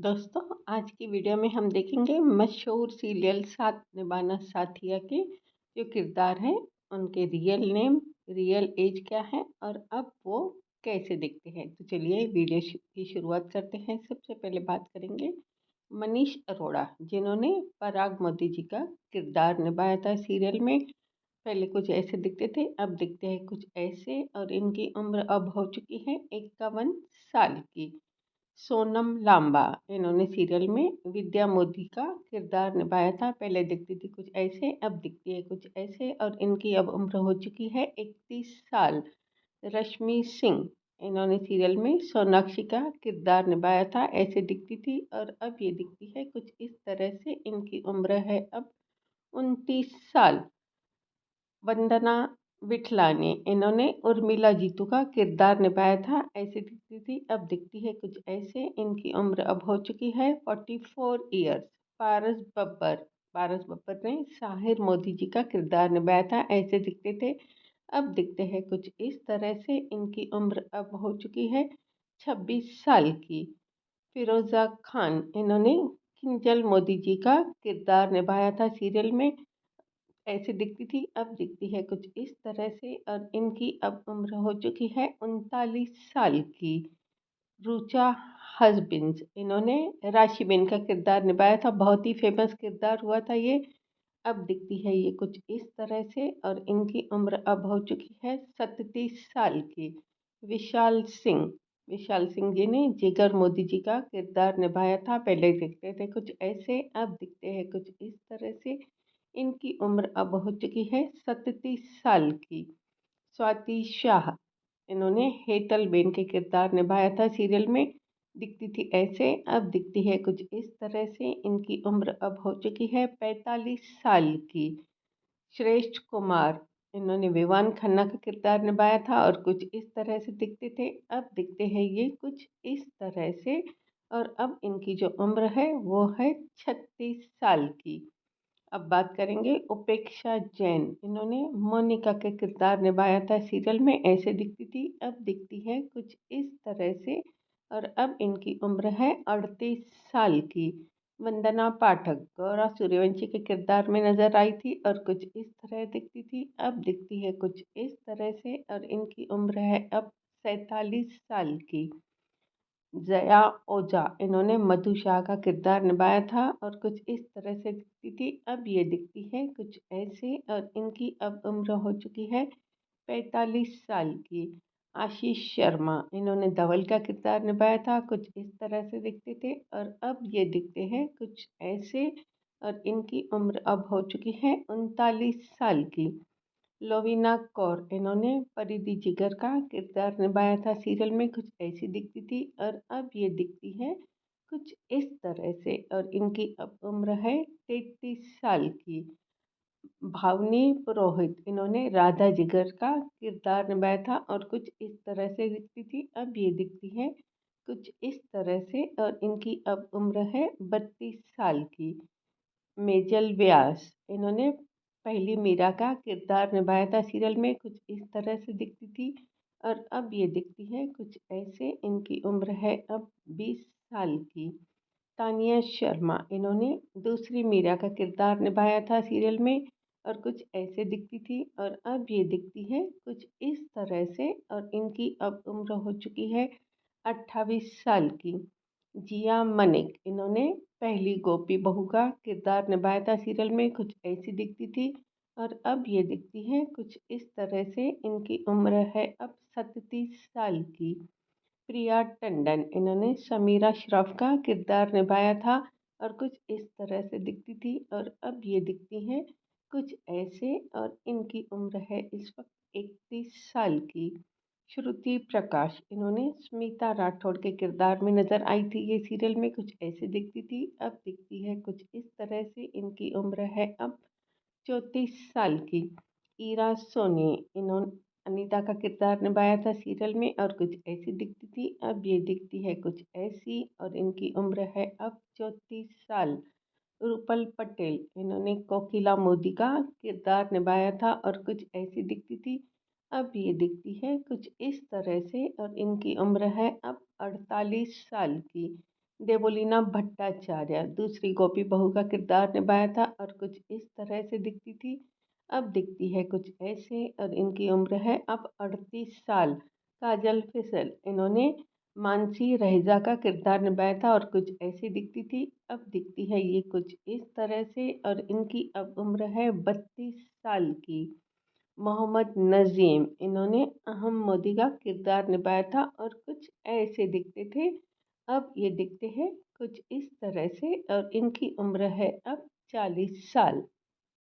दोस्तों, आज की वीडियो में हम देखेंगे मशहूर सीरियल साथ निभाना साथिया के जो किरदार हैं उनके रियल नेम, रियल एज क्या है और अब वो कैसे दिखते हैं। तो चलिए वीडियो की शुरुआत करते हैं। सबसे पहले बात करेंगे मनीष अरोड़ा, जिन्होंने पराग मोदी जी का किरदार निभाया था सीरियल में। पहले कुछ ऐसे दिखते थे, अब दिखते हैं कुछ ऐसे और इनकी उम्र अब हो चुकी है 51 साल की। सोनम लांबा, इन्होंने सीरियल में विद्या मोदी का किरदार निभाया था। पहले दिखती थी कुछ ऐसे, अब दिखती है कुछ ऐसे और इनकी अब उम्र हो चुकी है 31 साल। रश्मि सिंह, इन्होंने सीरियल में सोनाक्षी का किरदार निभाया था। ऐसे दिखती थी और अब ये दिखती है कुछ इस तरह से। इनकी उम्र है अब 29 साल। वंदना विठलानी, इन्होंने उर्मिला जीतू का किरदार निभाया था। ऐसे दिखती थी, अब दिखती है कुछ ऐसे। इनकी उम्र अब हो चुकी है 44 ईयर्स। पारस बब्बर ने साहिर मोदी जी का किरदार निभाया था। ऐसे दिखते थे, अब दिखते हैं कुछ इस तरह से। इनकी उम्र अब हो चुकी है 26 साल की। फिरोजा खान, इन्होंने किंजल मोदी जी का किरदार निभाया था सीरियल में। ऐसे दिखती थी, अब दिखती है कुछ इस तरह से और इनकी अब उम्र हो चुकी है 39 साल की। रुचा हसबिन्स, इन्होंने राशिबिन का किरदार निभाया था। बहुत ही फेमस किरदार हुआ था ये। अब दिखती है ये कुछ इस तरह से और इनकी उम्र अब हो चुकी है 37 साल की। विशाल सिंह, विशाल सिंह जी ने जिगर मोदी जी का किरदार निभाया था। पहले दिखते थे कुछ ऐसे, अब दिखते हैं कुछ इस तरह से। इनकी उम्र अब हो चुकी है 37 साल की। स्वाति शाह, इन्होंने हेतल बेन के किरदार निभाया था सीरियल में। दिखती थी ऐसे, अब दिखती है कुछ इस तरह से। इनकी उम्र अब हो चुकी है 45 साल की। श्रेष्ठ कुमार, इन्होंने विवान खन्ना का किरदार निभाया था और कुछ इस तरह से दिखते थे। अब दिखते हैं ये कुछ इस तरह से और अब इनकी जो उम्र है वो है 36 साल की। अब बात करेंगे उपेक्षा जैन, इन्होंने मोनिका के किरदार निभाया था सीरियल में। ऐसे दिखती थी, अब दिखती है कुछ इस तरह से और अब इनकी उम्र है 38 साल की। वंदना पाठक गौरा सूर्यवंशी के किरदार में नजर आई थी और कुछ इस तरह दिखती थी, अब दिखती है कुछ इस तरह से और इनकी उम्र है अब 47 साल की। जया ओझा, इन्होंने मधु शाह का किरदार निभाया था और कुछ इस तरह से दिखती थी, अब ये दिखती है कुछ ऐसे और इनकी अब उम्र हो चुकी है 45 साल की। आशीष शर्मा, इन्होंने धवल का किरदार निभाया था। कुछ इस तरह से दिखते थे और अब ये दिखते हैं कुछ ऐसे और इनकी उम्र अब हो चुकी है 39 साल की। लोवीना कौर, इन्होंने परिधि जिगर का किरदार निभाया था सीरियल में। कुछ ऐसी दिखती थी और अब ये दिखती है कुछ इस तरह से और इनकी अब उम्र है 33 साल की। भावनी पुरोहित, इन्होंने राधा जिगर का किरदार निभाया था और कुछ इस तरह से दिखती थी, अब ये दिखती है कुछ इस तरह से और इनकी अब उम्र है 32 साल की। मेजल व्यास, इन्होंने पहली मीरा का किरदार निभाया था सीरियल में। कुछ इस तरह से दिखती थी और अब ये दिखती है कुछ ऐसे। इनकी उम्र है अब 20 साल की। तानिया शर्मा, इन्होंने दूसरी मीरा का किरदार निभाया था सीरियल में और कुछ ऐसे दिखती थी और अब ये दिखती है कुछ इस तरह से और इनकी अब उम्र हो चुकी है 28 साल की। जिया मनिक, इन्होंने पहली गोपी बहू का किरदार निभाया था सीरियल में। कुछ ऐसी दिखती थी और अब ये दिखती है कुछ इस तरह से। इनकी उम्र है अब 37 साल की। प्रिया टंडन, इन्होंने समीरा श्रॉफ का किरदार निभाया था और कुछ इस तरह से दिखती थी और अब ये दिखती हैं कुछ ऐसे और इनकी उम्र है इस वक्त 31 साल की। श्रुति प्रकाश, इन्होंने स्मिता राठौड़ के किरदार में नजर आई थी ये सीरियल में। कुछ ऐसे दिखती थी, अब दिखती है कुछ इस तरह से। इनकी उम्र है अब 34 साल की। ईरा सोनी, इन्होंने अनीता का किरदार निभाया था सीरियल में और कुछ ऐसी दिखती थी, अब ये दिखती है कुछ ऐसी और इनकी उम्र है अब 34 साल। रूपल पटेल, इन्होंने कोकिला मोदी का किरदार निभाया था और कुछ ऐसी दिखती थी, अब ये दिखती है कुछ इस तरह से और इनकी उम्र है अब 48 साल की। देवोलीना भट्टाचार्य दूसरी गोपी बहू का किरदार निभाया था और कुछ इस तरह से दिखती थी, अब दिखती है कुछ ऐसे और इनकी उम्र है अब 38 साल। काजल फिसल इन्होंने मानसी रहेजा का किरदार निभाया था और कुछ ऐसी दिखती थी, अब दिखती है ये कुछ इस तरह से और इनकी अब उम्र है 32 साल की। मोहम्मद नज़ीम इन्होंने अहम मोदी का किरदार निभाया था और कुछ ऐसे दिखते थे, अब ये दिखते हैं कुछ इस तरह से और इनकी उम्र है अब 40 साल।